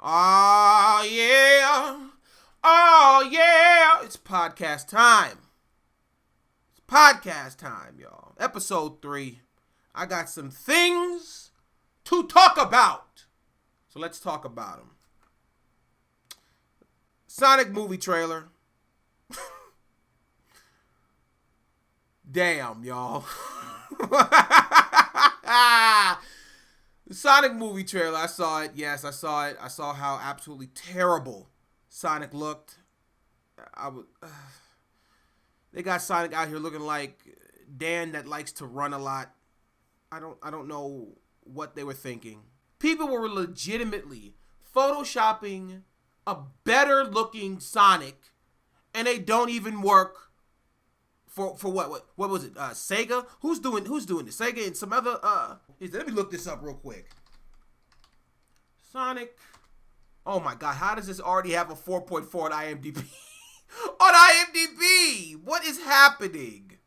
Oh, yeah. Oh, yeah. It's podcast time. It's podcast time, y'all. Episode 3. I got some things to talk about. So let's talk about them. Sonic movie trailer. Damn, y'all. The Sonic movie trailer, I saw it. Yes, I saw it. I saw how absolutely terrible Sonic looked. They got Sonic out here looking like Dan that likes to run a lot. I don't know what they were thinking. People were legitimately photoshopping a better looking Sonic, and they don't even work for what was it? Sega? Who's doing this? Sega and some other let me look this up real quick. Sonic. Oh my god, how does this already have a 4.4 on IMDb? On IMDb! What is happening?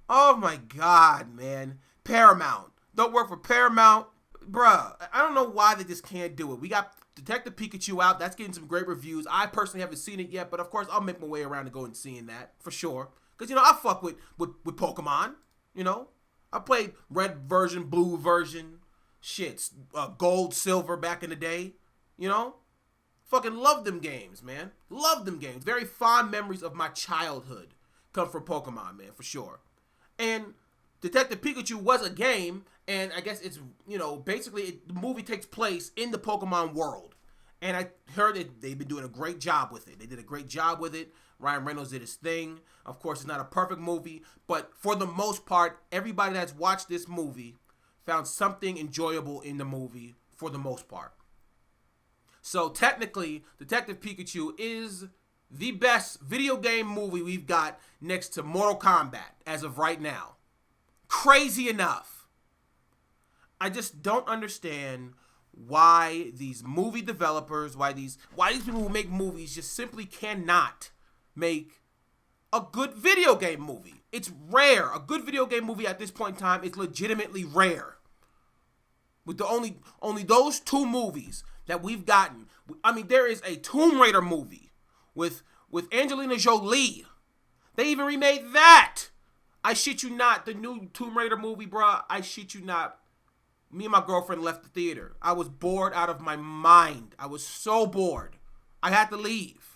Oh my god, man. Paramount. Don't work for Paramount. Bruh, I don't know why they just can't do it. We got Detective Pikachu out. That's getting some great reviews. I personally haven't seen it yet, but of course I'll make my way around to go and seeing that, for sure. Because, you know, I fuck with Pokemon, you know. I played red version, blue version, gold, silver back in the day, you know. Fucking love them games, man. Love them games. Very fond memories of my childhood come from Pokemon, man, for sure. And Detective Pikachu was a game, and I guess it's, you know, basically the movie takes place in the Pokemon world. And I heard that they've been doing a great job with it. They did a great job with it. Ryan Reynolds did his thing. Of course, it's not a perfect movie, but for the most part, everybody that's watched this movie found something enjoyable in the movie for the most part. So technically, Detective Pikachu is the best video game movie we've got next to Mortal Kombat as of right now. Crazy enough. I just don't understand why these movie developers, why these people who make movies just simply cannot make a good video game movie. It's rare. A good video game movie at this point in time is legitimately rare. With the only those two movies that we've gotten. I mean, there is a Tomb Raider movie with Angelina Jolie. They even remade that. I shit you not. The new Tomb Raider movie, bruh. I shit you not. Me and my girlfriend left the theater. I was bored out of my mind. I was so bored. I had to leave.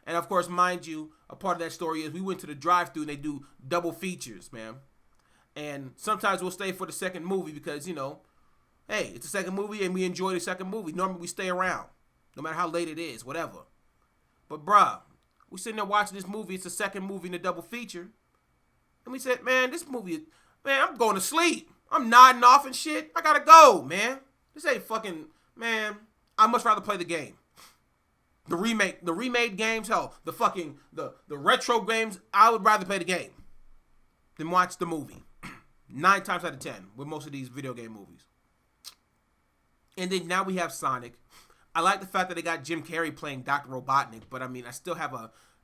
And of course, mind you, a part of that story is we went to the drive-thru and they do double features, man. And sometimes we'll stay for the second movie because, you know, hey, it's the second movie and we enjoy the second movie. Normally we stay around, no matter how late it is, whatever. But bruh, we sitting there watching this movie. It's the second movie in the double feature. And we said, man, this movie, man, I'm going to sleep. I'm nodding off and shit. I gotta go, man. This ain't fucking, man, I much rather play the game. The remade games, hell, the retro games, I would rather play the game than watch the movie. 9 times out of 10 with most of these video game movies. And then now we have Sonic. I like the fact that they got Jim Carrey playing Dr. Robotnik, but I mean, I still have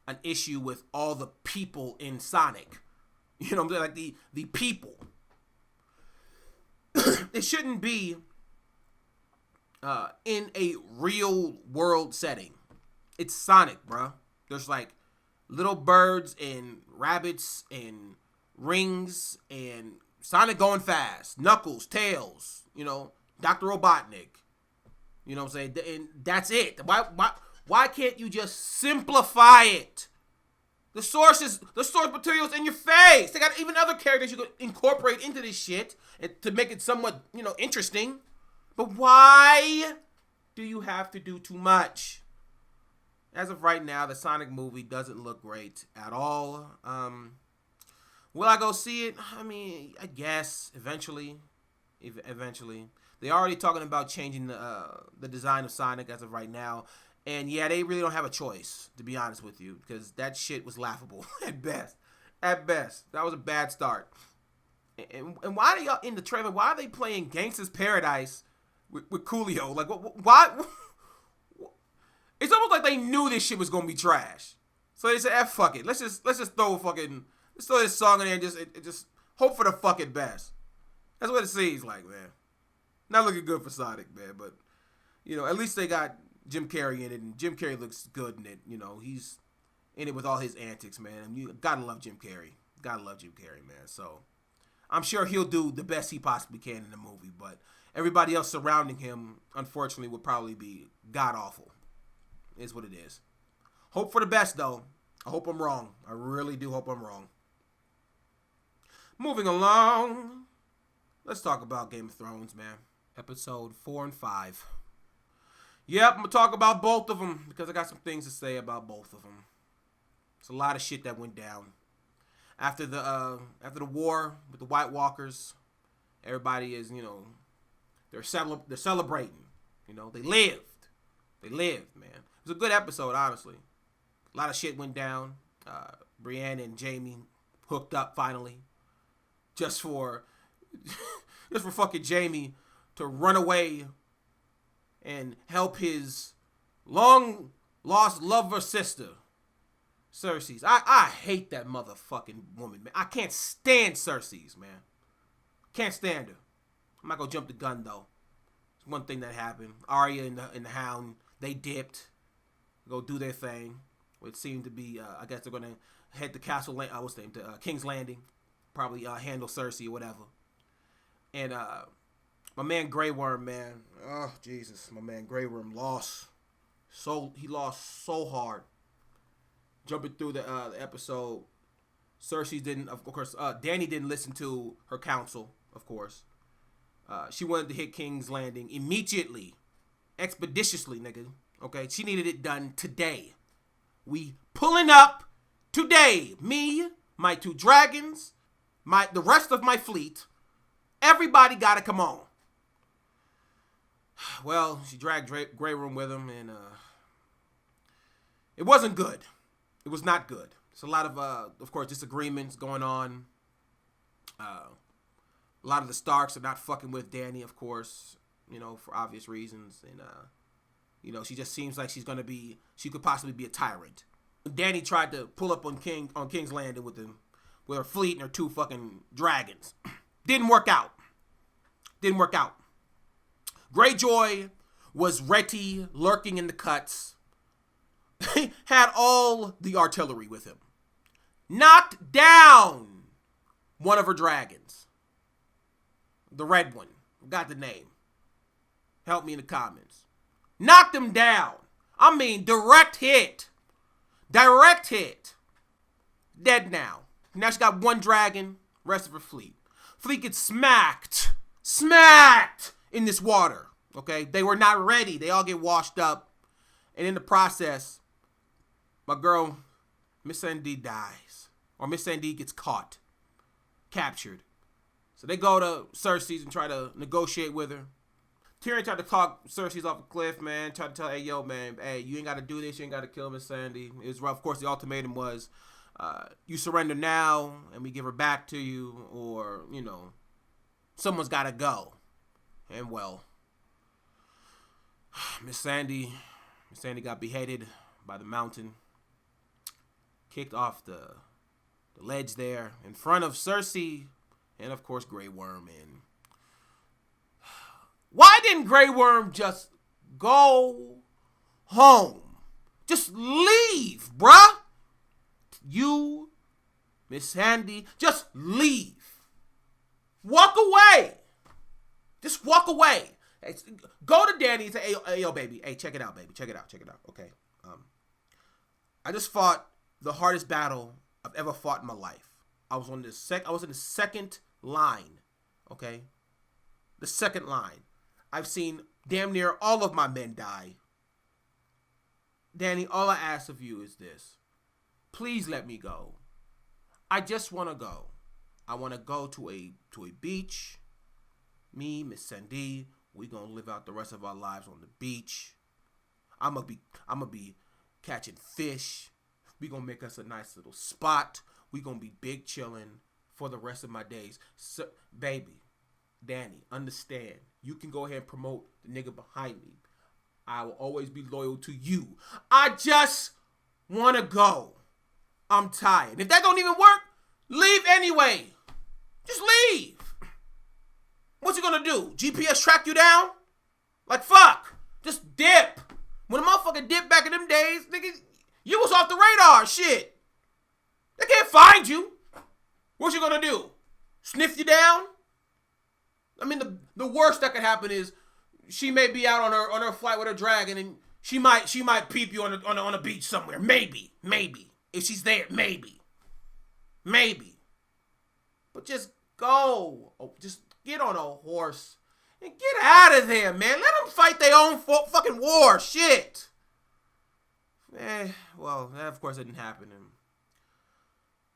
an issue with all the people in Sonic. You know what I'm saying? Like the people. It shouldn't be in a real world setting. It's Sonic, bruh. There's like little birds and rabbits and rings and Sonic going fast. Knuckles, Tails, you know, Dr. Robotnik. You know what I'm saying? And that's it. Why can't you just simplify it? The source material's in your face. They got even other characters you could incorporate into this shit to make it somewhat, you know, interesting. But why do you have to do too much? As of right now, the Sonic movie doesn't look great at all. Will I go see it? I mean, I guess eventually. They're already talking about changing the design of Sonic as of right now. And yeah, they really don't have a choice, to be honest with you, because that shit was laughable at best. At best. That was a bad start. And why are y'all in the trailer? Why are they playing Gangsta's Paradise with Coolio? Like, why? It's almost like they knew this shit was gonna be trash. So they said, fuck it. Let's just throw let's throw this song in there and just hope for the fucking best. That's what it seems like, man. Not looking good for Sonic, man. But at least they got Jim Carrey in it, and Jim Carrey looks good in it. He's in it with all his antics, man. And you gotta love Jim Carrey. Gotta love Jim Carrey, man. So I'm sure he'll do the best he possibly can in the movie, but everybody else surrounding him, unfortunately, would probably be god-awful. Is what it is. Hope for the best, though. I hope I'm wrong. I really do hope I'm wrong. Moving along. Let's talk about Game of Thrones, man. Episode 4 and 5. Yep, I'm going to talk about both of them because I got some things to say about both of them. It's a lot of shit that went down. After the war with the White Walkers, everybody is, they're celebrating. They lived, man. It was a good episode, honestly. A lot of shit went down. Brienne and Jaime hooked up finally, just for fucking Jaime to run away and help his long lost lover sister, Cersei's. I hate that motherfucking woman, man. I can't stand Cersei's, man. Can't stand her. I'm not gonna jump the gun though. It's one thing that happened. Arya and the Hound, they dipped, go do their thing. It seemed to be, I guess they're gonna head to King's Landing, probably handle Cersei or whatever. And my man Grey Worm, man, oh Jesus, my man Grey Worm lost. He lost so hard. Jumping through the episode, Cersei didn't, of course, Dany didn't listen to her counsel, of course. She wanted to hit King's Landing immediately, expeditiously, nigga. Okay, she needed it done today. We pulling up today. Me, my 2 dragons, the rest of my fleet. Everybody gotta come on. Well, she dragged Grey Worm with him, and it wasn't good. It was not good. There's a lot of course, disagreements going on. A lot of the Starks are not fucking with Dany, of course, for obvious reasons. And, she just seems like she could possibly be a tyrant. Dany tried to pull up on King's Landing with her fleet and her 2 fucking dragons. Didn't work out. Greyjoy was ready, lurking in the cuts. Had all the artillery with him. Knocked down one of her dragons. The red one. Got the name. Help me in the comments. Knocked him down. I mean, direct hit. Direct hit. Dead now. Now she got 1 dragon. Rest of her fleet. Fleet gets smacked. Smacked in this water. Okay? They were not ready. They all get washed up. And in the process, my girl, Miss Sandy, dies. Or Miss Sandy gets caught. Captured. So they go to Cersei's and try to negotiate with her. Tyrion tried to talk Cersei's off a cliff, man. Tried to tell, hey, yo, man, hey, you ain't got to do this. You ain't got to kill Miss Sandy. It was rough. Of course, the ultimatum was, you surrender now and we give her back to you, or, someone's got to go. And, well, Miss Sandy got beheaded by the mountain. Kicked off the ledge there in front of Cersei and, of course, Grey Worm. And why didn't Grey Worm just go home? Just leave, bruh. You, Miss Sandy, just leave. Walk away. Just walk away. Go to Dany and say, hey, yo, baby. Hey, check it out, baby. Check it out. Okay. I just fought the hardest battle I've ever fought in my life. I was in the second line. Okay? The second line. I've seen damn near all of my men die. Dany, all I ask of you is this. Please let me go. I just want to go. I want to go to a beach. Me, Miss Sandy, we gonna live out the rest of our lives on the beach. I'm gonna be catching fish. We gonna make us a nice little spot. We gonna be big chilling for the rest of my days. So, baby, Dany, understand. You can go ahead and promote the nigga behind me. I will always be loyal to you. I just want to go. I'm tired. If that don't even work, leave anyway. Just leave. What's he gonna do? GPS track you down? Like, fuck. Just dip. When a motherfucker dipped back in them days, nigga, you was off the radar. Shit. They can't find you. What you gonna do? Sniff you down? I mean, the worst that could happen is she may be out on her flight with her dragon, and she might peep you on a beach somewhere. Maybe. If she's there, maybe. But just go. Just get on a horse and get out of there, man. Let them fight their own fucking war. Shit. Well, that of course didn't happen. And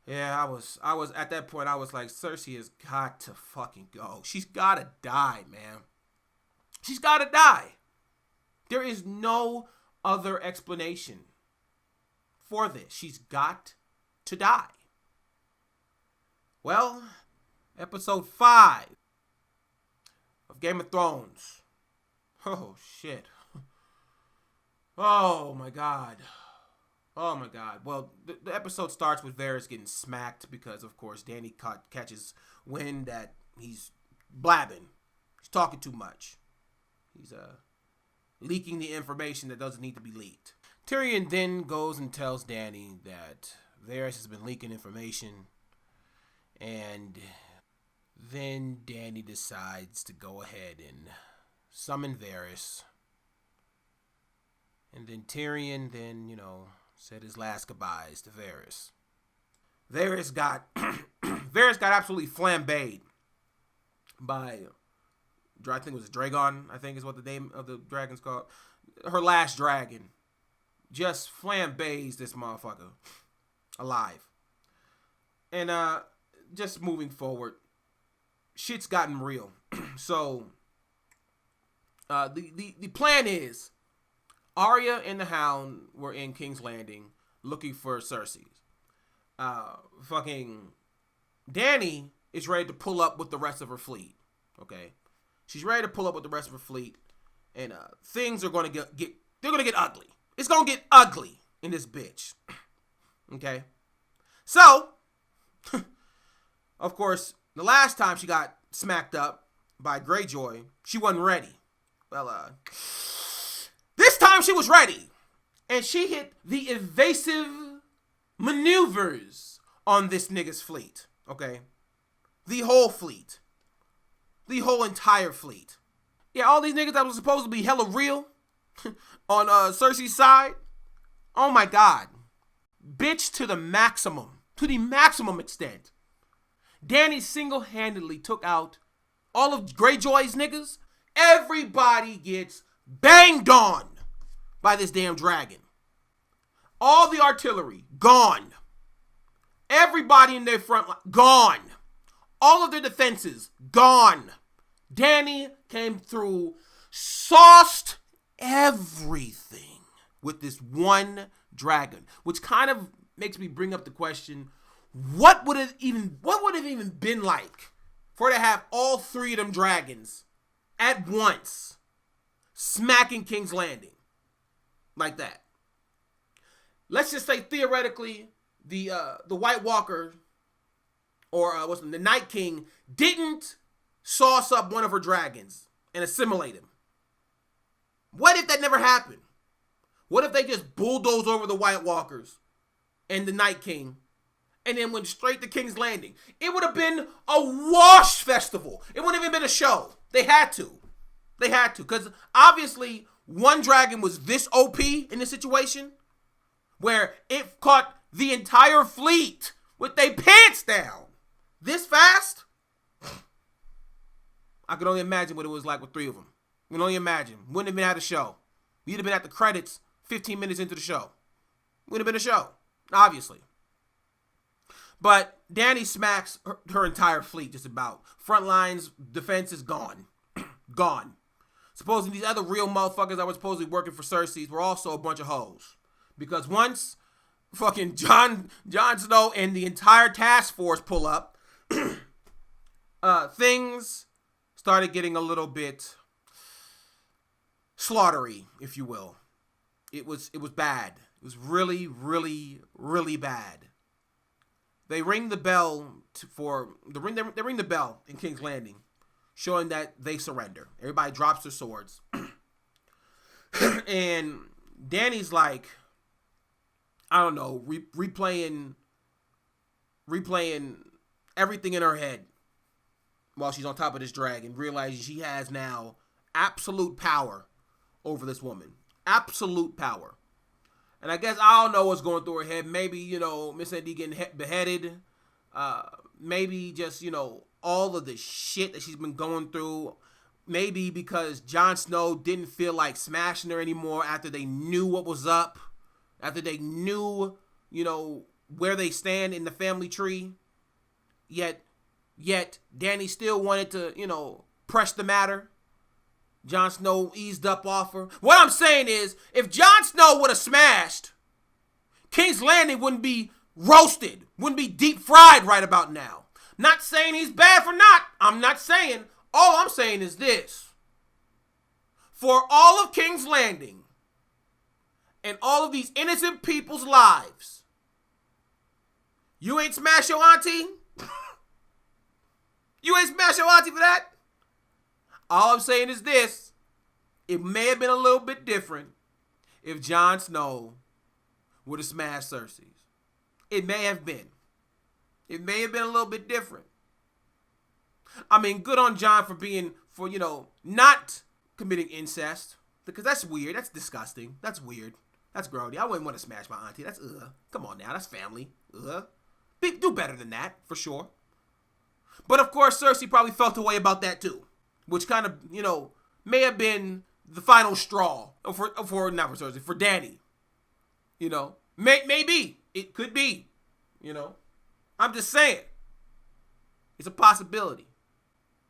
yeah, I was at that point. I was like, Cersei has got to fucking go. She's gotta die, man. She's gotta die. There is no other explanation for this. She's got to die. Well, episode 5 of Game of Thrones. Oh, shit. Oh, my God. Well, the episode starts with Varys getting smacked because, of course, Dany catches wind that he's blabbing. He's talking too much. He's leaking the information that doesn't need to be leaked. Tyrion then goes and tells Dany that Varys has been leaking information. And then Dany decides to go ahead and summon Varys. And then Tyrion said his last goodbyes to Varys. Varys got absolutely flambéed by, I think it was Dragon, I think is what the name of the dragon's called. Her last dragon. Just flambés this motherfucker alive. And just moving forward, shit's gotten real. So the plan is Arya and the Hound were in King's Landing looking for Cersei. Fucking Dany is ready to pull up with the rest of her fleet. Okay, she's ready to pull up with the rest of her fleet, and things are gonna get ugly. It's gonna get ugly in this bitch. Okay, so of course, the last time she got smacked up by Greyjoy, she wasn't ready. Well, this time she was ready. And she hit the evasive maneuvers on this nigga's fleet. Okay? The whole fleet. The whole entire fleet. Yeah, all these niggas that was supposed to be hella real on Cersei's side. Oh my God. Bitch to the maximum. To the maximum extent. Dany single-handedly took out all of Greyjoy's niggas. Everybody gets banged on by this damn dragon. All the artillery, gone. Everybody in their front line, gone. All of their defenses, gone. Dany came through, sauced everything with this one dragon, which kind of makes me bring up the question, what would it even been like for her to have all 3 of them dragons at once smacking King's Landing like that? Let's just say theoretically the White Walker or the Night King didn't sauce up one of her dragons and assimilate him. What if that never happened? What if they just bulldozed over the White Walkers and the Night King and then went straight to King's Landing? It would have been a wash festival. It wouldn't have even been a show. They had to. Because obviously one dragon was this OP in this situation where it caught the entire fleet with their pants down. This fast? I could only imagine what it was like with 3 of them. I can only imagine. Wouldn't have been at a show. We'd have been at the credits 15 minutes into the show. Would have been a show, obviously. But Dany smacks her entire fleet just about. Front lines, defense is gone. Gone. Supposing these other real motherfuckers that were supposedly working for Cersei's were also a bunch of hoes. Because once fucking Jon Snow and the entire task force pull up, things started getting a little bit slaughtery, if you will. It was bad. It was really, really, really bad. They ring the bell they ring the bell in King's Landing. showing that they surrender. Everybody drops their swords. And Danny's like, I don't know, replaying everything in her head while she's on top of this dragon, realizing she has now absolute power over this woman. Absolute power. And I guess I don't know what's going through her head. Maybe, Miss Wendy getting beheaded. Maybe just, all of the shit that she's been going through. Maybe because Jon Snow didn't feel like smashing her anymore after they knew what was up. After they knew, where they stand in the family tree. Yet Danny still wanted to, press the matter. Jon Snow eased up off her. What I'm saying is, if Jon Snow would have smashed, King's Landing wouldn't be roasted, wouldn't be deep fried right about now. Not saying he's bad for not. I'm not saying. All I'm saying is this. For all of King's Landing and all of these innocent people's lives, you ain't smash your auntie? You ain't smash your auntie for that? All I'm saying is this. It may have been a little bit different if Jon Snow would have smashed Cersei's. It may have been. It may have been a little bit different. I mean, good on Jon for not committing incest. Because that's weird. That's disgusting. That's weird. That's grody. I wouldn't want to smash my auntie. That's, come on now. That's family. Do better than that, for sure. But of course, Cersei probably felt a way about that too. Which kind of, may have been the final straw not for Cersei, for Danny. Maybe. It could be. I'm just saying. It's a possibility.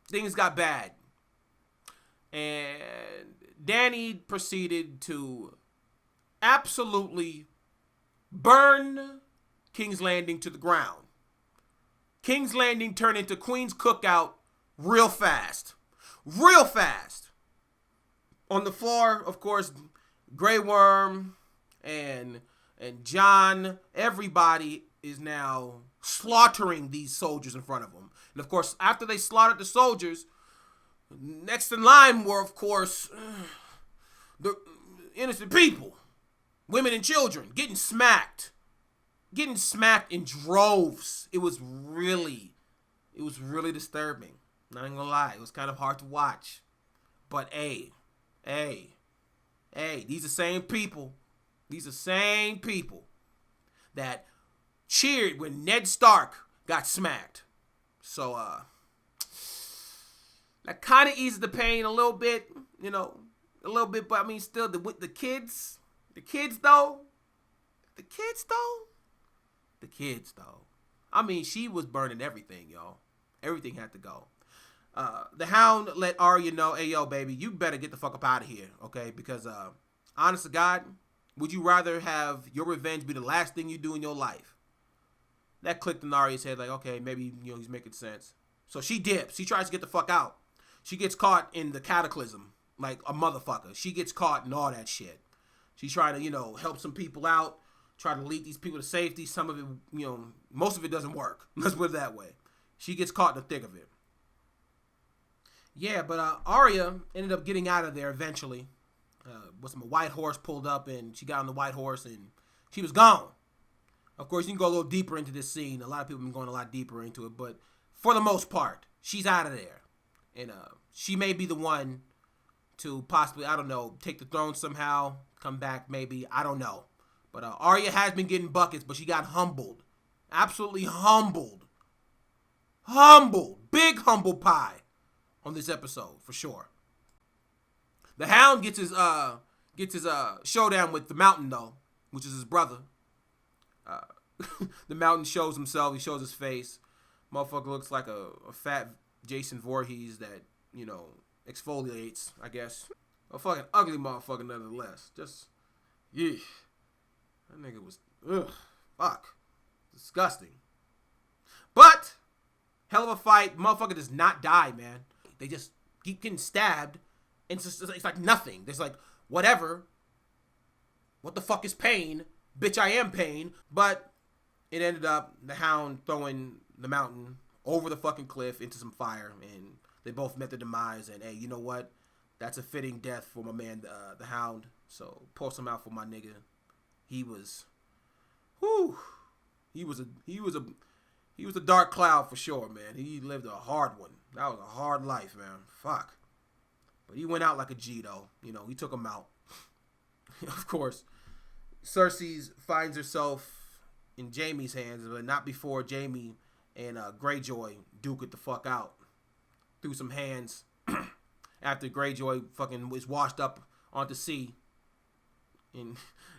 Things got bad. And Danny proceeded to absolutely burn King's Landing to the ground. King's Landing turned into Queen's Cookout real fast. Real fast. On the floor, of course, Grey Worm and Jon, everybody is now slaughtering these soldiers in front of them. And of course, after they slaughtered the soldiers, next in line were, of course, the innocent people, women and children, getting smacked in droves. It was really disturbing. Not even gonna lie, it was kind of hard to watch. But hey, these are same people. These are same people that cheered when Ned Stark got smacked. So, that kind of eased the pain a little bit, but I mean, still, the kids though. I mean, she was burning everything, y'all. Everything had to go. The Hound let Arya know, hey, yo, baby, you better get the fuck up out of here, okay? Because, honest to God, would you rather have your revenge be the last thing you do in your life? That clicked in Arya's head, like, okay, maybe, he's making sense. So she dips. She tries to get the fuck out. She gets caught in the cataclysm, like a motherfucker. She gets caught in all that shit. She's trying to, help some people out, try to lead these people to safety. Some of it, most of it doesn't work. Let's put it that way. She gets caught in the thick of it. Yeah, but Arya ended up getting out of there eventually. With some white horse pulled up, and she got on the white horse, and she was gone. Of course, you can go a little deeper into this scene. A lot of people have been going a lot deeper into it, but for the most part, she's out of there. And she may be the one to possibly, I don't know, take the throne somehow, come back maybe, I don't know. But Arya has been getting buckets, but she got humbled. Absolutely humbled. Humbled. Big humble pie on this episode, for sure. The Hound gets his showdown with the Mountain, though, which is his brother. The Mountain shows himself. He shows his face. Motherfucker looks like a fat Jason Voorhees that, exfoliates, I guess. A fucking ugly motherfucker, nonetheless. Just, yeah. That nigga was, fuck. Disgusting. But, hell of a fight. Motherfucker does not die, man. They just keep getting stabbed. And it's like nothing. There's like, whatever. What the fuck is pain? Bitch, I am pain. But it ended up the Hound throwing the Mountain over the fucking cliff into some fire. And they both met their demise. And hey, you know what? That's a fitting death for my man, the Hound. So post him out for my nigga. He was, whew. He was a dark cloud for sure, man. He lived a hard one. That was a hard life, man. Fuck. But he went out like a G, though. You know, he took him out. Of course, Cersei finds herself in Jaime's hands, but not before Jaime and Greyjoy duke it the fuck out through some hands after Greyjoy fucking was washed up onto sea. And,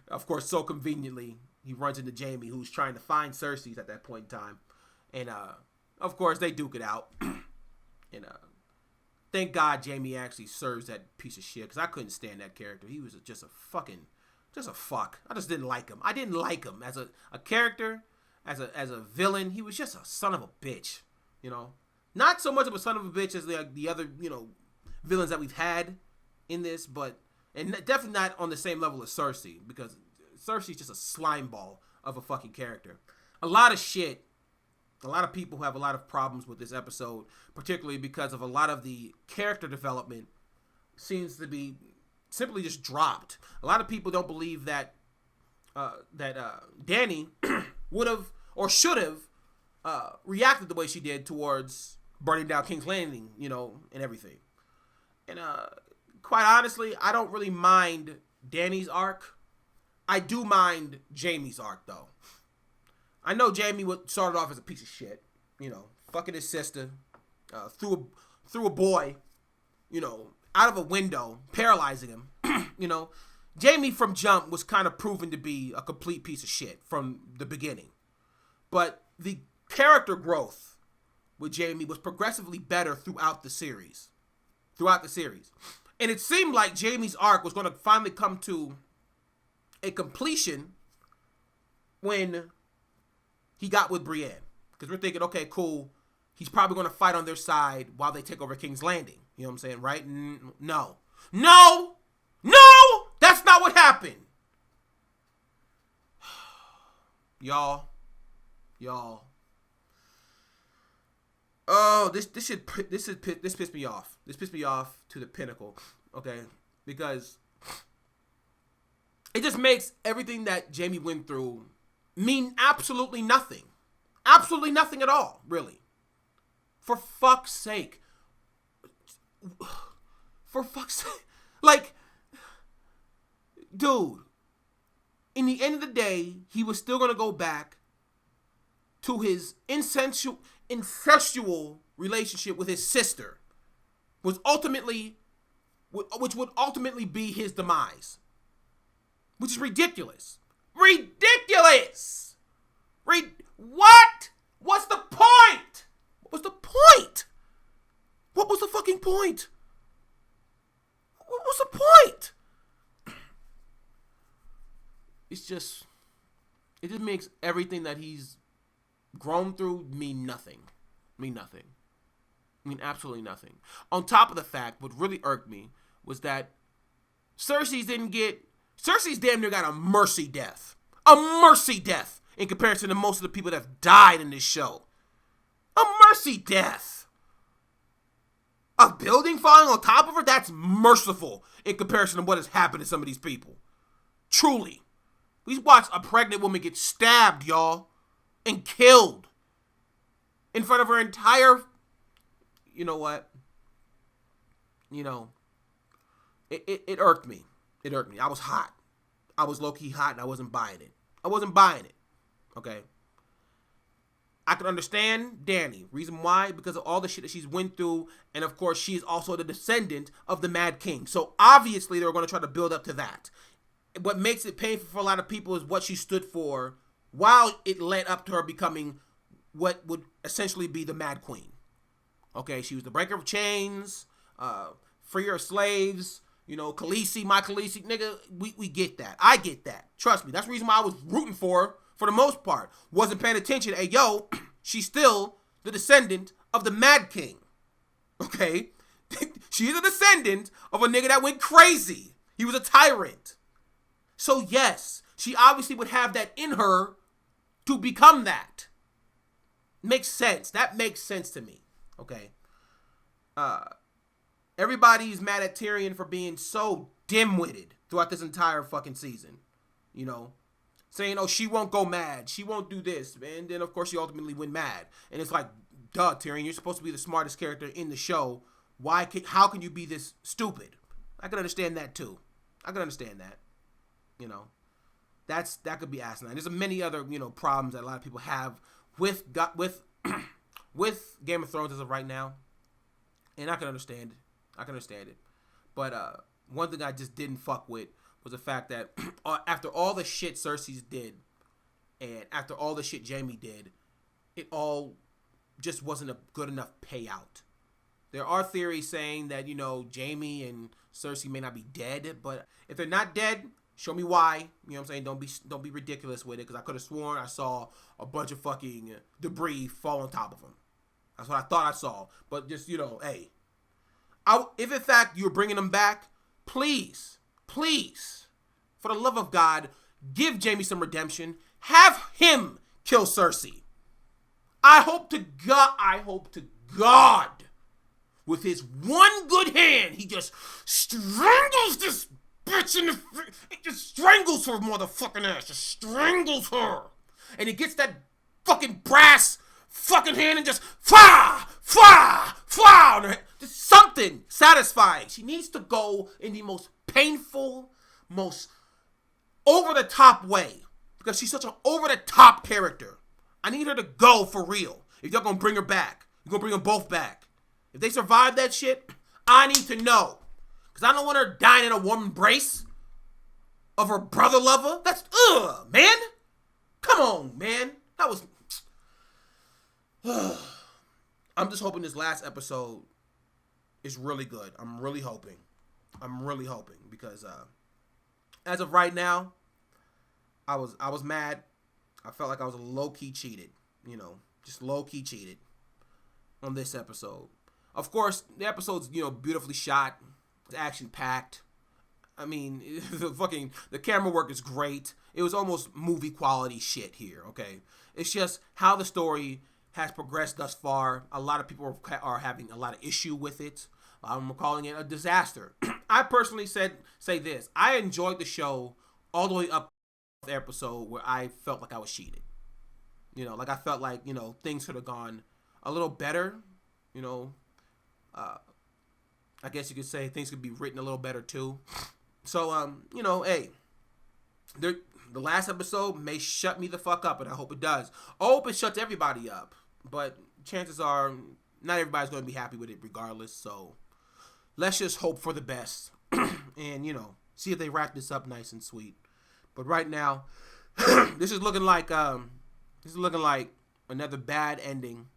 of course, so conveniently, he runs into Jaime, who's trying to find Cersei at that point in time. And, of course, they duke it out. And, thank God Jaime actually serves that piece of shit, because I couldn't stand that character. He was just a fuck. I just didn't like him. I didn't like him as a character, as a villain. He was just a son of a bitch, you know. Not so much of a son of a bitch as the other, you know, villains that we've had in this, but and definitely not on the same level as Cersei, because Cersei's just a slime ball of a fucking character. A lot of people have a lot of problems with this episode, particularly because of a lot of the character development seems to be simply just dropped. A lot of people don't believe that Dany would have or should have reacted the way she did towards burning down King's Landing, you know, and everything. And quite honestly, I don't really mind Dany's arc. I do mind Jaime's arc, though. I know Jaime started off as a piece of shit, you know, fucking his sister, threw a boy, you know, out of a window, paralyzing him. You know, Jaime from jump was kind of proven to be a complete piece of shit from the beginning. But the character growth with Jaime was progressively better throughout the series. And it seemed like Jaime's arc was going to finally come to a completion when he got with Brienne. Because we're thinking, okay, cool, he's probably going to fight on their side while they take over King's Landing. You know what I'm saying, right? No, that's not what happened. Y'all. Oh, this pissed me off. This pissed me off to the pinnacle, okay? Because it just makes everything that Jaime went through mean absolutely nothing. Absolutely nothing at all, really. For fuck's sake. Like, dude, in the end of the day, he was still going to go back to his incestual relationship with his sister, which would ultimately be his demise. Which is ridiculous. Ridiculous! What? What's the point? What was the point? What was the fucking point? What was the point? It just makes everything that he's grown through mean nothing. Mean absolutely nothing. On top of the fact, what really irked me was that Cersei's damn near got a mercy death. A mercy death in comparison to most of the people that have died in this show. A mercy death. A building falling on top of her? That's merciful in comparison to what has happened to some of these people. Truly. We watched a pregnant woman get stabbed, y'all. And killed. In front of her entire... You know what? You know. It irked me. It irked me. I was hot. I was low-key hot and I wasn't buying it. Okay? I can understand Dany. Reason why? Because of all the shit that she's went through. And of course, she's also the descendant of the Mad King. So obviously, they're going to try to build up to that. What makes it painful for a lot of people is what she stood for while it led up to her becoming what would essentially be the Mad Queen. Okay, she was the breaker of chains, free her slaves, you know, Khaleesi, my Khaleesi, nigga, we get that. I get that. Trust me, that's the reason why I was rooting for her, for the most part. Wasn't paying attention. Hey, yo, she's still the descendant of the Mad King. Okay? She's a descendant of a nigga that went crazy. He was a tyrant. So yes, she obviously would have that in her to become that. Makes sense. That makes sense to me. Okay. Uh, Everybody's mad at Tyrion for being so dim-witted throughout this entire fucking season. You know, saying, oh, she won't go mad. She won't do this. And then, of course, she ultimately went mad. And it's like, duh, Tyrion, you're supposed to be the smartest character in the show. How can you be this stupid? I can understand that, too. I can understand that. You know, that could be asinine. There's many other, problems that a lot of people have with with Game of Thrones as of right now. And I can understand it. But one thing I just didn't fuck with was the fact that after all the shit Cersei did and after all the shit Jaime did, it all just wasn't a good enough payout. There are theories saying that, Jaime and Cersei may not be dead, but if they're not dead, show me why. You know what I'm saying? Don't be ridiculous with it, because I could have sworn I saw a bunch of fucking debris fall on top of them. That's what I thought I saw. But just, hey. If in fact you're bringing them back, please, for the love of God, give Jaime some redemption. Have him kill Cersei. I hope to God, with his one good hand, he just strangles this bitch in the... He just strangles her motherfucking ass. Just strangles her. And he gets that fucking brass fucking hand and just... Fah! Just something satisfying. She needs to go in the most painful, most over-the-top way. Because she's such an over-the-top character. I need her to go for real. If y'all gonna bring her back, you're gonna bring them both back. If they survive that shit, I need to know. Because I don't want her dying in a warm embrace of her brother lover. That's, man. Come on, man. That was... I'm just hoping this last episode is really good. I'm really hoping. Because as of right now, I was mad. I felt like I was low-key cheated. Just low-key cheated on this episode. Of course, the episode's, beautifully shot. It's action-packed. I mean, the camera work is great. It was almost movie quality shit here, okay? It's just how the story has progressed thus far. A lot of people are having a lot of issue with it. I'm calling it a disaster. I personally say this. I enjoyed the show all the way up to the episode where I felt like I was cheated. I felt like, things could have gone a little better. I guess you could say things could be written a little better too. So, hey, the last episode may shut me the fuck up, and I hope it does. I hope it shuts everybody up. But chances are not everybody's going to be happy with it regardless. So let's just hope for the best and, see if they wrap this up nice and sweet. But right now, this is looking like another bad ending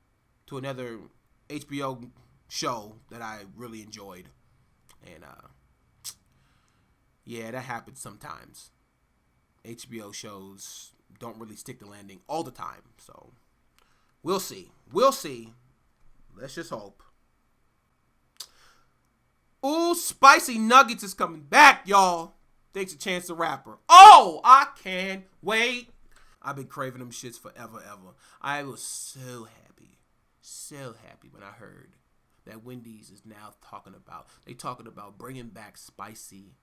to another HBO show that I really enjoyed. And yeah, that happens sometimes. HBO shows don't really stick the landing all the time. So we'll see. Let's just hope. Ooh, Spicy Nuggets is coming back, y'all. Thanks to Chance the Rapper. Oh, I can't wait. I've been craving them shits forever. I was so happy when I heard that Wendy's is now talking about bringing back spicy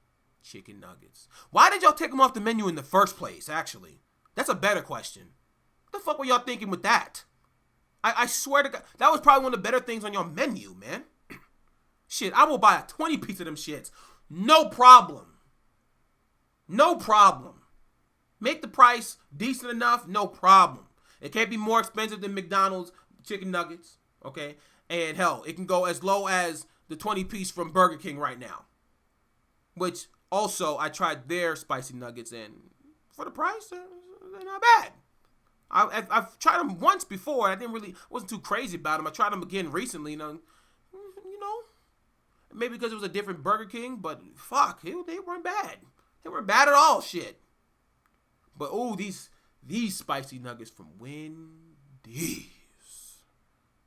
chicken nuggets. Why did y'all take them off the menu in the first place, actually? That's a better question. What the fuck were y'all thinking with that? I swear to God, that was probably one of the better things on your menu, man. Shit, I will buy a 20 piece of them shits. No problem. Make the price decent enough, no problem. It can't be more expensive than McDonald's chicken nuggets, okay? And hell, it can go as low as the 20 piece from Burger King right now. Which, also, I tried their spicy nuggets, and for the price, they're not bad. I've tried them once before, and I wasn't too crazy about them. I tried them again recently, maybe because it was a different Burger King, but fuck, they weren't bad. They weren't bad at all, shit. But, ooh, these spicy nuggets from Wendy's.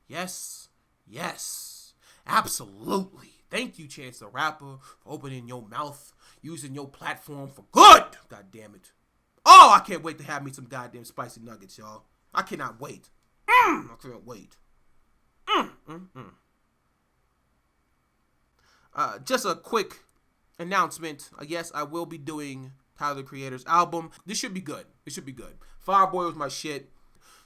Yes, absolutely. Thank you, Chance the Rapper, for opening your mouth, using your platform for good. God damn it. Oh, I can't wait to have me some goddamn spicy nuggets, y'all. I cannot wait. I can't wait. Just a quick announcement. Yes, I will be doing Tyler the Creator's album. This should be good. Fireboy was my shit.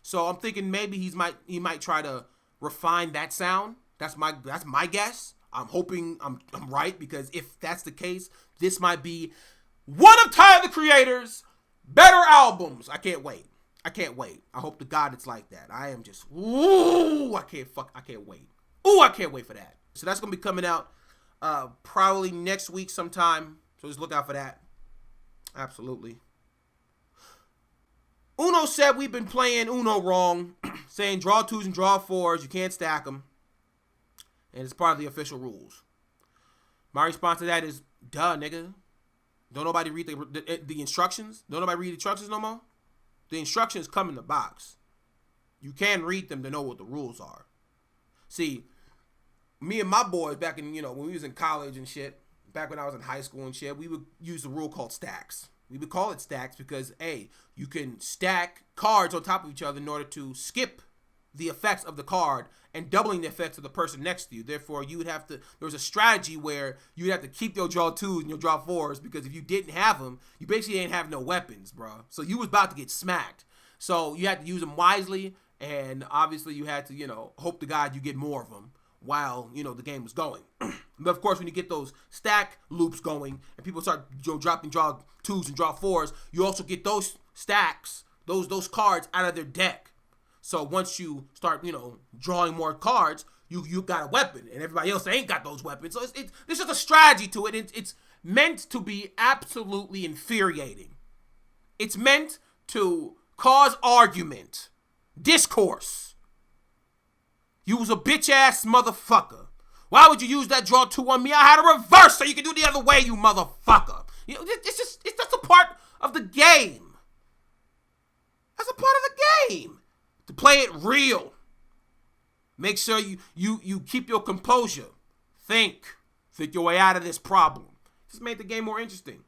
So I'm thinking maybe he might try to refine that sound. That's my guess. I'm hoping I'm right, because if that's the case, this might be one of Tyler the Creator's better albums. I can't wait. I hope to God it's like that. I am just, ooh, I can't wait. Ooh, I can't wait for that. So that's going to be coming out probably next week sometime. So just look out for that. Absolutely. Uno said we've been playing Uno wrong, saying draw twos and draw fours, you can't stack them. And it's part of the official rules. My response to that is, duh, nigga. Don't nobody read the instructions? Don't nobody read the instructions no more? The instructions come in the box. You can read them to know what the rules are. See, me and my boys back in, when we was in college and shit, back when I was in high school and shit, we would use a rule called stacks. We would call it stacks because, A, you can stack cards on top of each other in order to skip the effects of the card and doubling the effects of the person next to you. Therefore, you would have to, there was a strategy where you would have to keep your draw twos and your draw fours, because if you didn't have them, you basically ain't have no weapons, bro. So you was about to get smacked. So you had to use them wisely, and obviously you had to, hope to God you get more of them while, the game was going. But of course, when you get those stack loops going and people start dropping draw twos and draw fours, you also get those stacks, those cards out of their deck. So once you start, drawing more cards, you got a weapon, and everybody else ain't got those weapons. So there's just a strategy to it. It's meant to be absolutely infuriating. It's meant to cause argument, discourse. You was a bitch ass motherfucker. Why would you use that draw two on me? I had a reverse so you can do the other way, you motherfucker. It's just a part of the game. That's a part of the game. To play it real. Make sure you keep your composure. Think your way out of this problem. Just made the game more interesting.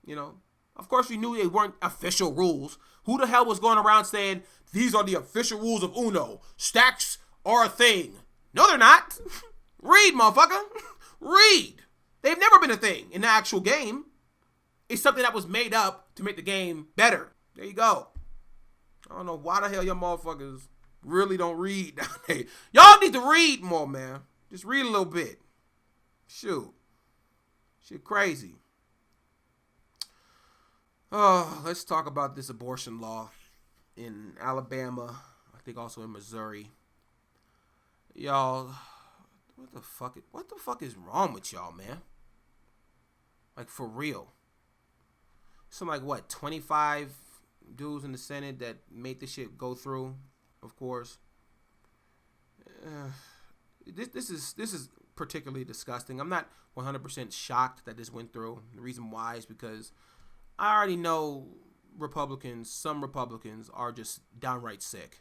Of course we knew they weren't official rules. Who the hell was going around saying, these are the official rules of Uno? Stacks are a thing. No, they're not. Read, motherfucker. Read. They've never been a thing in the actual game. It's something that was made up to make the game better. There you go. I don't know why the hell y'all motherfuckers really don't read down there. Y'all need to read more, man. Just read a little bit. Shoot. Shit crazy. Oh, let's talk about this abortion law in Alabama. I think also in Missouri. Y'all, what the fuck is wrong with y'all, man? Like, for real. Some, 25 dudes in the Senate that made this shit go through, of course. This is particularly disgusting. I'm not 100% shocked that this went through. The reason why is because I already know some Republicans are just downright sick.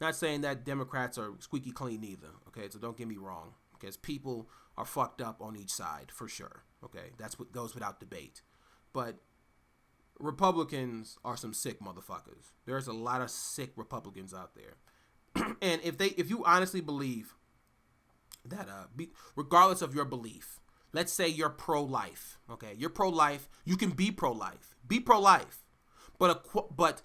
Not saying that Democrats are squeaky clean either, okay? So don't get me wrong, because people are fucked up on each side, for sure, okay? That's what goes without debate. But Republicans are some sick motherfuckers. There's a lot of sick Republicans out there. And if you honestly believe that, regardless of your belief, let's say you're pro-life, okay? You're pro-life. You can be pro-life. Be pro-life. But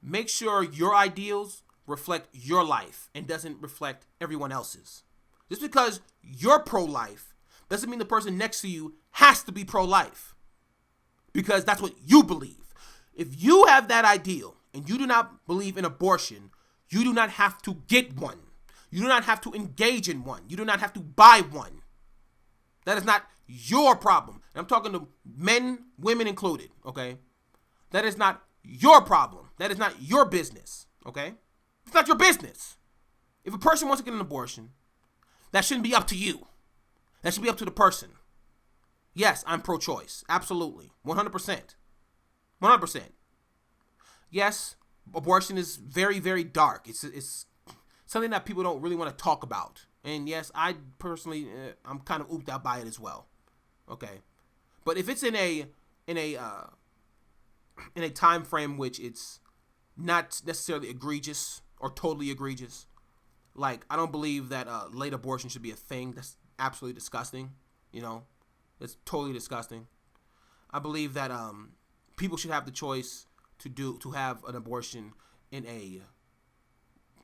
make sure your ideals reflect your life and doesn't reflect everyone else's. Just because you're pro-life doesn't mean the person next to you has to be pro-life. Because that's what you believe. If you have that ideal and you do not believe in abortion, you do not have to get one. You do not have to engage in one. You do not have to buy one. That is not your problem. And I'm talking to men, women included, okay? That is not your problem. That is not your business, okay? It's not your business. If a person wants to get an abortion, that shouldn't be up to you. That should be up to the person. Yes, I'm pro-choice. Absolutely. 100%. 100%. Yes, abortion is very, very dark. It's something that people don't really want to talk about. And yes, I personally, I'm kind of ooped out by it as well. Okay. But if it's in a time frame which it's not necessarily egregious or totally egregious, like, I don't believe that late abortion should be a thing. absolutely disgusting. You know, it's totally disgusting. I believe that people should have the choice to have an abortion in a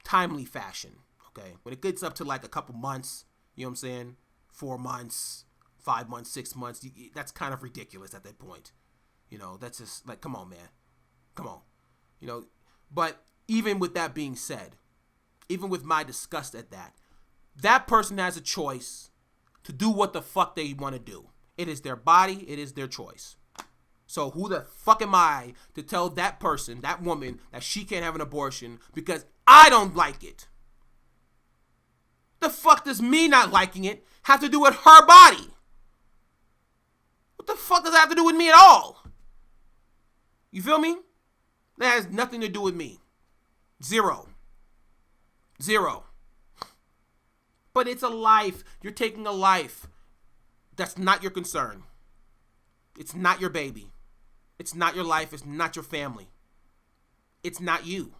timely fashion. Okay, when it gets up to like a couple months, you know what I'm saying, 4 months, 5 months, 6 months, that's kind of ridiculous at that point. You know, that's just like, come on, man, come on. You know, but even with that being said, even with my disgust at that, that person has a choice to do what the fuck they want to do. It is their body. It is their choice. So who the fuck am I to tell that person, that woman, that she can't have an abortion because I don't like it? The fuck does me not liking it have to do with her body? What the fuck does that have to do with me at all? You feel me? That has nothing to do with me. Zero. But it's a life. You're taking a life. That's not your concern. It's not your baby. It's not your life. It's not your family. It's not you.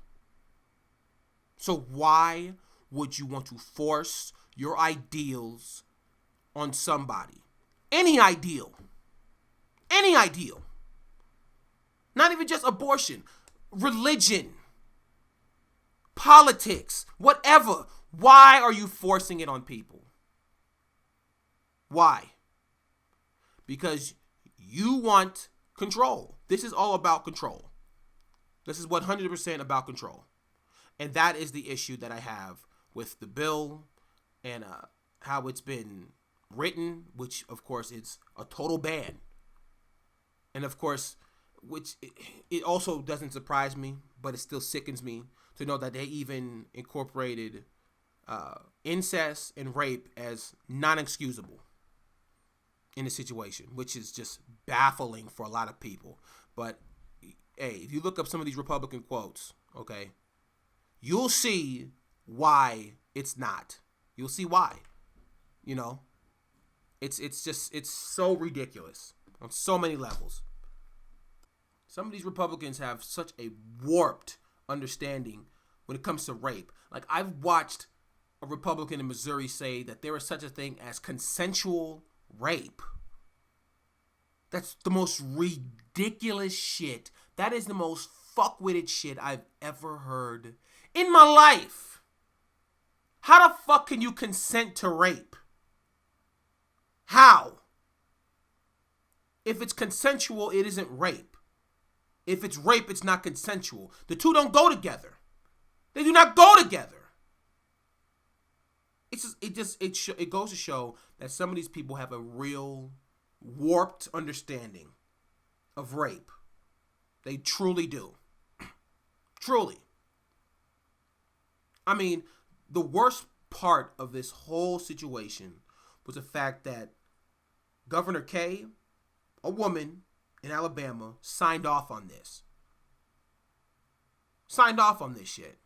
So why would you want to force your ideals on somebody? Any ideal. Any ideal. Not even just abortion. Religion. Politics. Whatever. Why are you forcing it on people? Why? Because you want control. This is all about control. This is 100% about control. And that is the issue that I have with the bill and how it's been written, which, of course, is a total ban. And, of course, which it also doesn't surprise me, but it still sickens me to know that they even incorporated incest and rape as non-excusable in a situation, which is just baffling for a lot of people. But hey, if you look up some of these Republican quotes, okay, you'll see why it's not. You'll see why. You know, it's so ridiculous on so many levels. Some of these Republicans have such a warped understanding when it comes to rape. Like, I've watched a Republican in Missouri say that there is such a thing as consensual rape. That's the most ridiculous shit. That is the most fuck-witted shit I've ever heard in my life. How the fuck can you consent to rape? How? If it's consensual, it isn't rape. If it's rape, it's not consensual. The two don't go together. They do not go together. It goes to show that some of these people have a real warped understanding of rape. They truly do. Truly. I mean, the worst part of this whole situation was the fact that Governor Kay, a woman in Alabama, signed off on this. Signed off on this shit.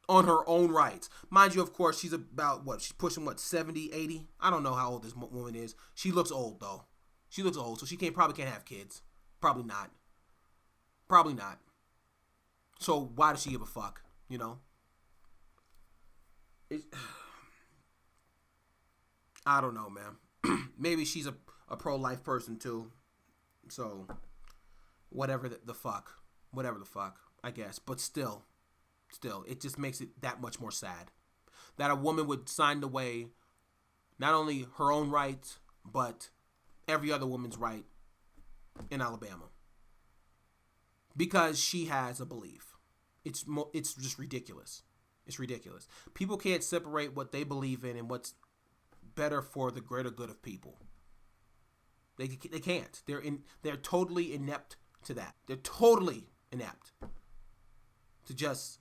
On her own rights. Mind you, of course, she's about, she's pushing, 70, 80? I don't know how old this woman is. She looks old, though. She looks old, so she probably can't have kids. Probably not. Probably not. So why does she give a fuck, you know? I don't know, man. Maybe she's a pro-life person, too. So, whatever the fuck. Whatever the fuck, I guess. But still, it just makes it that much more sad that a woman would sign away not only her own rights, but every other woman's right in Alabama because she has a belief. It's just ridiculous. It's ridiculous. People can't separate what they believe in and what's better for the greater good of people. They can't. They're totally inept to that. They're totally inept to just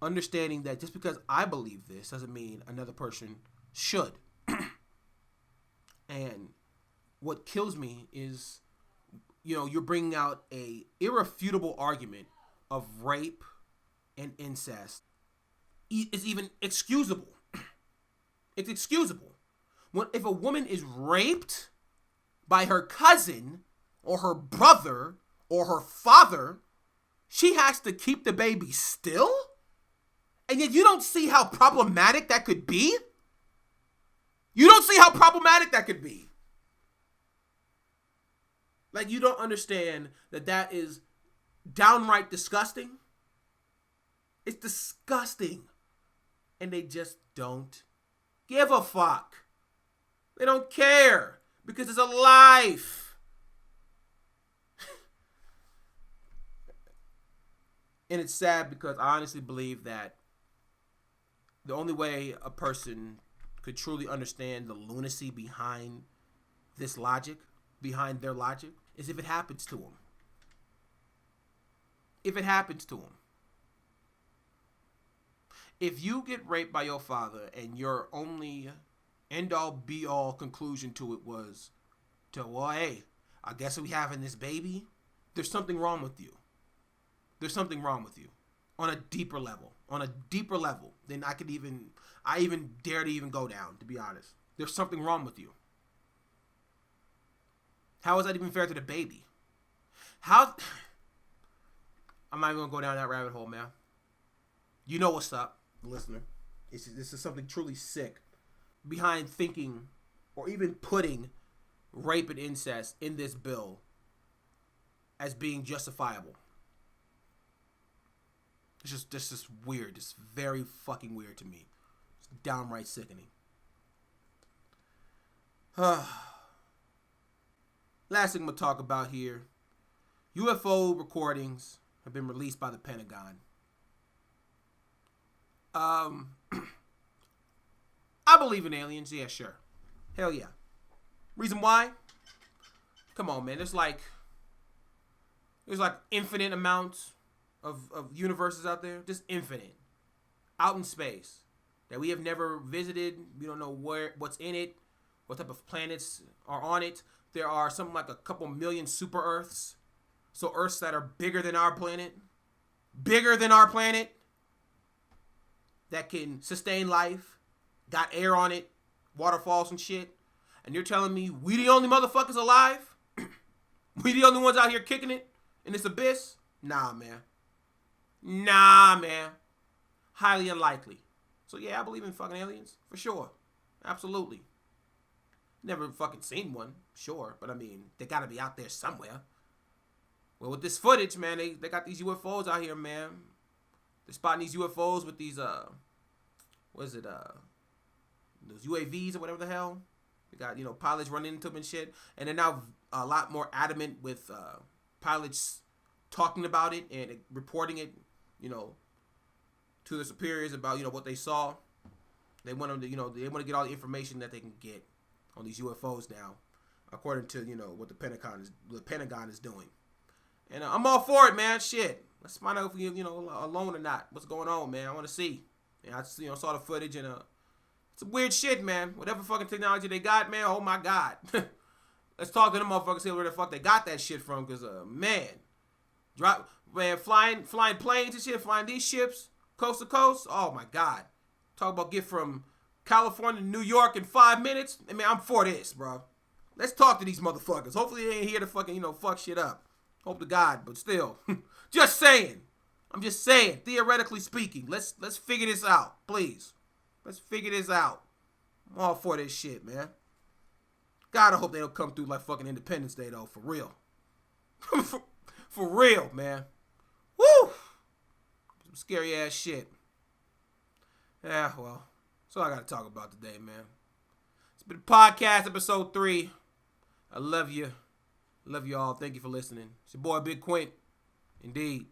understanding that just because I believe this doesn't mean another person should. And what kills me is, you're bringing out a irrefutable argument of rape and incest is even excusable. It's excusable. If a woman is raped by her cousin or her brother or her father, she has to keep the baby still? And yet you don't see how problematic that could be? You don't see how problematic that could be. Like, you don't understand that is downright disgusting. It's disgusting. And they just don't give a fuck. They don't care. Because it's a life. And it's sad because I honestly believe that the only way a person could truly understand the lunacy behind this logic, behind their logic, is if it happens to them. If it happens to them. If you get raped by your father and your only end-all, be-all conclusion to it was well, hey, I guess we having this baby, there's something wrong with you. There's something wrong with you. On a deeper level. On a deeper level than I even dare to even go down, to be honest. There's something wrong with you. How is that even fair to the baby? I'm not even going to go down that rabbit hole, man. You know what's up, listener. This is something truly sick behind thinking or even putting rape and incest in this bill as being justifiable. This is weird. It's very fucking weird to me. It's downright sickening. Last thing I'm going to talk about here. UFO recordings have been released by the Pentagon. I believe in aliens. Yeah, sure. Hell yeah. Reason why? Come on, man. There's like infinite amounts of universes out there. Just infinite. Out in space. That we have never visited. We don't know what's in it. What type of planets are on it. There are something like a couple million super Earths. So Earths that are bigger than our planet. Bigger than our planet. That can sustain life. Got air on it. Waterfalls and shit. And you're telling me we the only motherfuckers alive? We the only ones out here kicking it in this abyss? Nah, man. Highly unlikely. So yeah, I believe in fucking aliens. For sure. Absolutely. Never fucking seen one. Sure. But I mean, they gotta be out there somewhere. Well, with this footage, man, they got these UFOs out here, man. They're spotting these UFOs with these, those UAVs or whatever the hell. They got, pilots running into them and shit. And they're now a lot more adamant with pilots talking about it and reporting it, to their superiors about, what they saw. They want them to, they want to get all the information that they can get on these UFOs now, according to, what the Pentagon is doing. And I'm all for it, man. Shit. Let's find out if we, alone or not. What's going on, man? I want to see. And I just, saw the footage and it's some weird shit, man. Whatever fucking technology they got, man. Oh my God. Let's talk to them motherfuckers, see where the fuck they got that shit from. Cause flying planes and shit, flying these ships coast to coast. Oh my God. Talk about get from California to New York in 5 minutes. I mean, I'm for this, bro. Let's talk to these motherfuckers. Hopefully they ain't here to fucking, fuck shit up. Hope to God, but still. Just saying. I'm just saying, theoretically speaking, let's figure this out, please. Let's figure this out. I'm all for this shit, man. God, I hope they don't come through like fucking Independence Day, though, for real. for real, man. Woo! Some scary ass shit. Yeah, well, that's all I got to talk about today, man. It's been podcast episode 3. I love you. Love you all. Thank you for listening. It's your boy, Big Quint. Indeed.